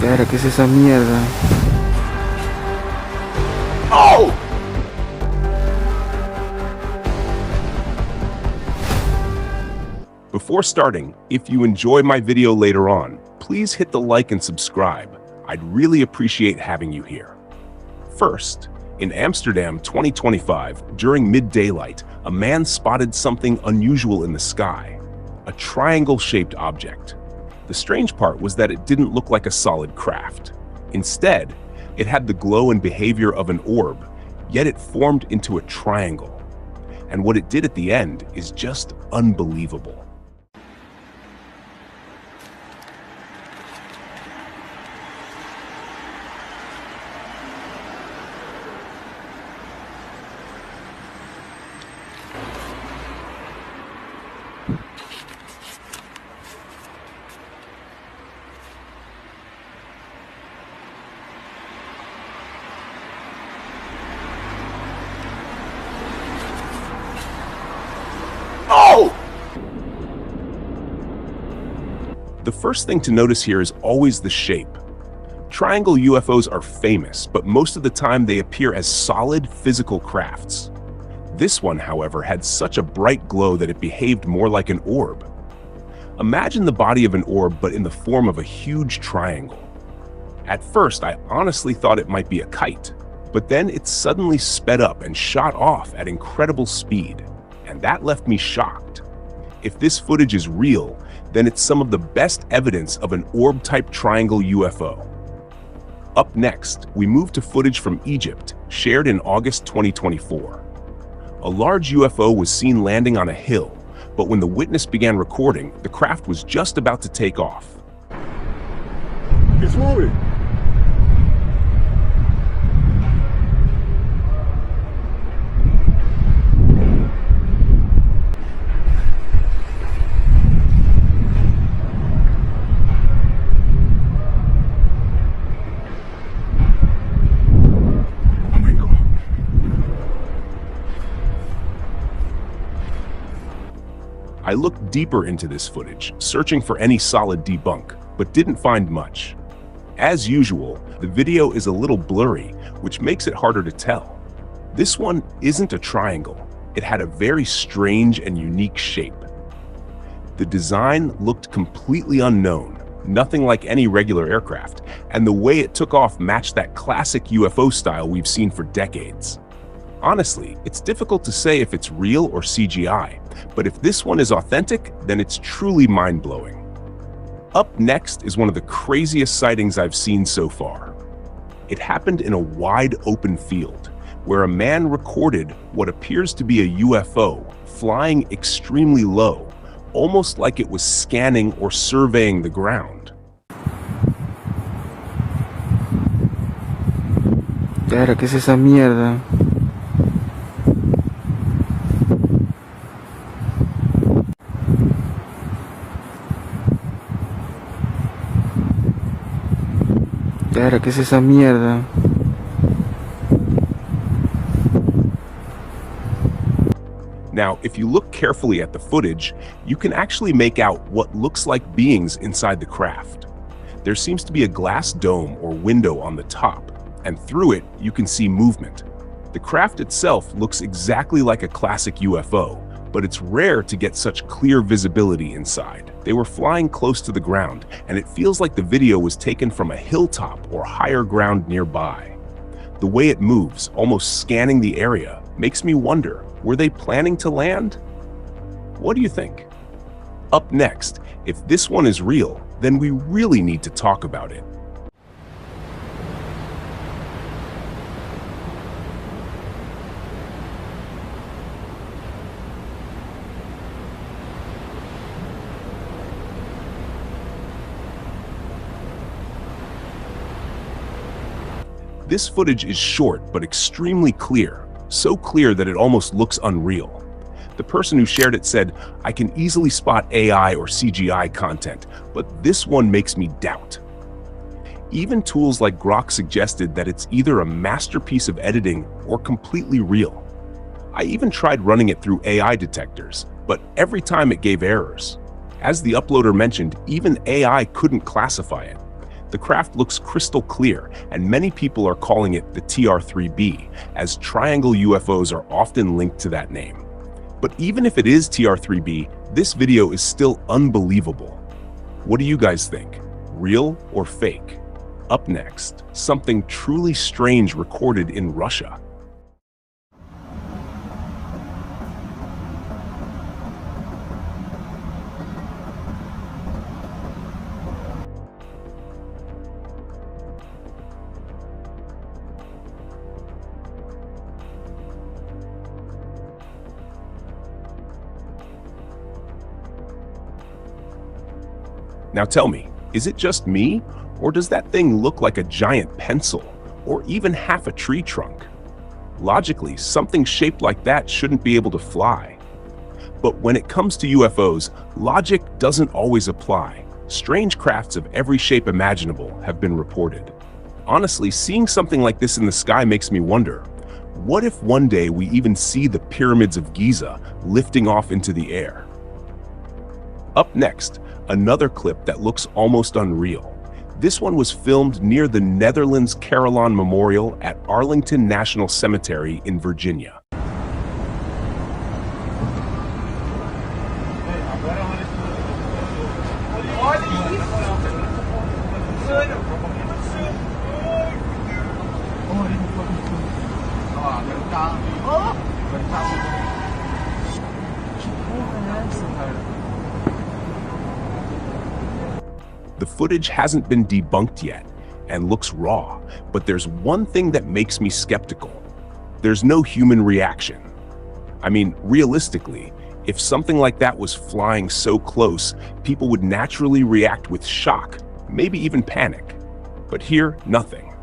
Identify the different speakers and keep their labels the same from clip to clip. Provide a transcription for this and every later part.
Speaker 1: Cara, ¿qué es esa mierda?
Speaker 2: Oh! Before starting, if you enjoy my video later on, please hit the like and subscribe. I'd really appreciate having you here. First, in Amsterdam 2025, during mid-daylight, a man spotted something unusual in the sky, a triangle-shaped object. The strange part was that it didn't look like a solid craft. Instead, it had the glow and behavior of an orb, yet it formed into a triangle. And what it did at the end is just unbelievable. Oh! The first thing to notice here is always the shape. Triangle UFOs are famous, but most of the time they appear as solid physical crafts. This one, however, had such a bright glow that it behaved more like an orb. Imagine the body of an orb, but in the form of a huge triangle. At first, I honestly thought it might be a kite, but then it suddenly sped up and shot off at incredible speed. And that left me shocked. If this footage is real, then it's some of the best evidence of an orb-type triangle UFO. Up next, we move to footage from Egypt, shared in August 2024. A large UFO was seen landing on a hill, but when the witness began recording, the craft was just about to take off.
Speaker 3: It's moving.
Speaker 2: I looked deeper into this footage, searching for any solid debunk, but didn't find much. As usual, the video is a little blurry, which makes it harder to tell. This one isn't a triangle. It had a very strange and unique shape. The design looked completely unknown, nothing like any regular aircraft, and the way it took off matched that classic UFO style we've seen for decades. Honestly, it's difficult to say if it's real or CGI, but if this one is authentic, then it's truly mind-blowing. Up next is one of the craziest sightings I've seen so far. It happened in a wide open field, where a man recorded what appears to be a UFO flying extremely low, almost like it was scanning or surveying the ground.
Speaker 1: Cara, ¿qué es esa mierda? Cara, ¿qué es esa mierda?
Speaker 2: Now, if you look carefully at the footage, you can actually make out what looks like beings inside the craft. There seems to be a glass dome or window on the top, and through it, you can see movement. The craft itself looks exactly like a classic UFO, but it's rare to get such clear visibility inside. They were flying close to the ground, and it feels like the video was taken from a hilltop or higher ground nearby. The way it moves, almost scanning the area, makes me wonder, were they planning to land? What do you think? Up next, if this one is real, then we really need to talk about it. This footage is short but extremely clear, so clear that it almost looks unreal. The person who shared it said, "I can easily spot AI or CGI content, but this one makes me doubt." Even tools like Grok suggested that it's either a masterpiece of editing or completely real. I even tried running it through AI detectors, but every time it gave errors. As the uploader mentioned, even AI couldn't classify it. The craft looks crystal clear, and many people are calling it the TR-3B, as triangle UFOs are often linked to that name. But even if it is TR-3B, this video is still unbelievable. What do you guys think? Real or fake? Up next, something truly strange recorded in Russia. Now tell me, is it just me, or does that thing look like a giant pencil, or even half a tree trunk? Logically, something shaped like that shouldn't be able to fly. But when it comes to UFOs, logic doesn't always apply. Strange crafts of every shape imaginable have been reported. Honestly, seeing something like this in the sky makes me wonder, what if one day we even see the pyramids of Giza lifting off into the air? Up next, another clip that looks almost unreal. This one was filmed near the Netherlands Carillon Memorial at Arlington National Cemetery in Virginia. The footage hasn't been debunked yet and looks raw, but there's one thing that makes me skeptical. There's no human reaction. I mean, realistically, if something like that was flying so close, people would naturally react with shock, maybe even panic. But here, nothing.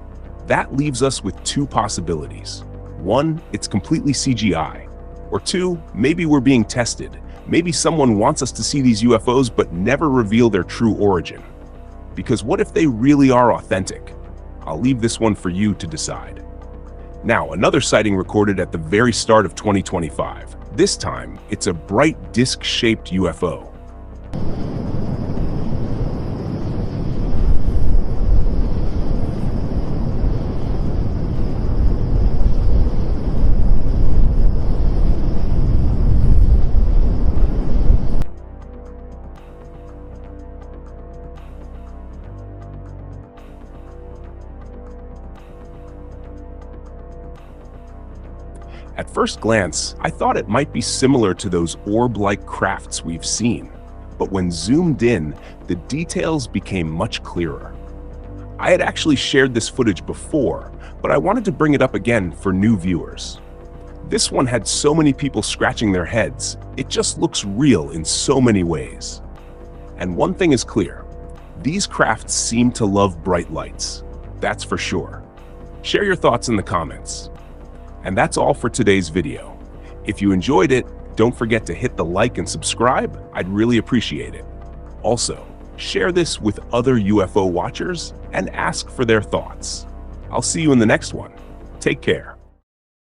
Speaker 2: That leaves us with two possibilities. One, it's completely CGI. Or two, maybe we're being tested. Maybe someone wants us to see these UFOs but never reveal their true origin. Because what if they really are authentic? I'll leave this one for you to decide. Now, another sighting recorded at the very start of 2025. This time, it's a bright disc-shaped UFO. At first glance, I thought it might be similar to those orb-like crafts we've seen, but when zoomed in, the details became much clearer. I had actually shared this footage before, but I wanted to bring it up again for new viewers. This one had so many people scratching their heads, it just looks real in so many ways. And one thing is clear, these crafts seem to love bright lights, that's for sure. Share your thoughts in the comments. And that's all for today's video. If you enjoyed it, don't forget to hit the like and subscribe. I'd really appreciate it. Also, share this with other UFO watchers and ask for their thoughts. I'll see you in the next one. Take care.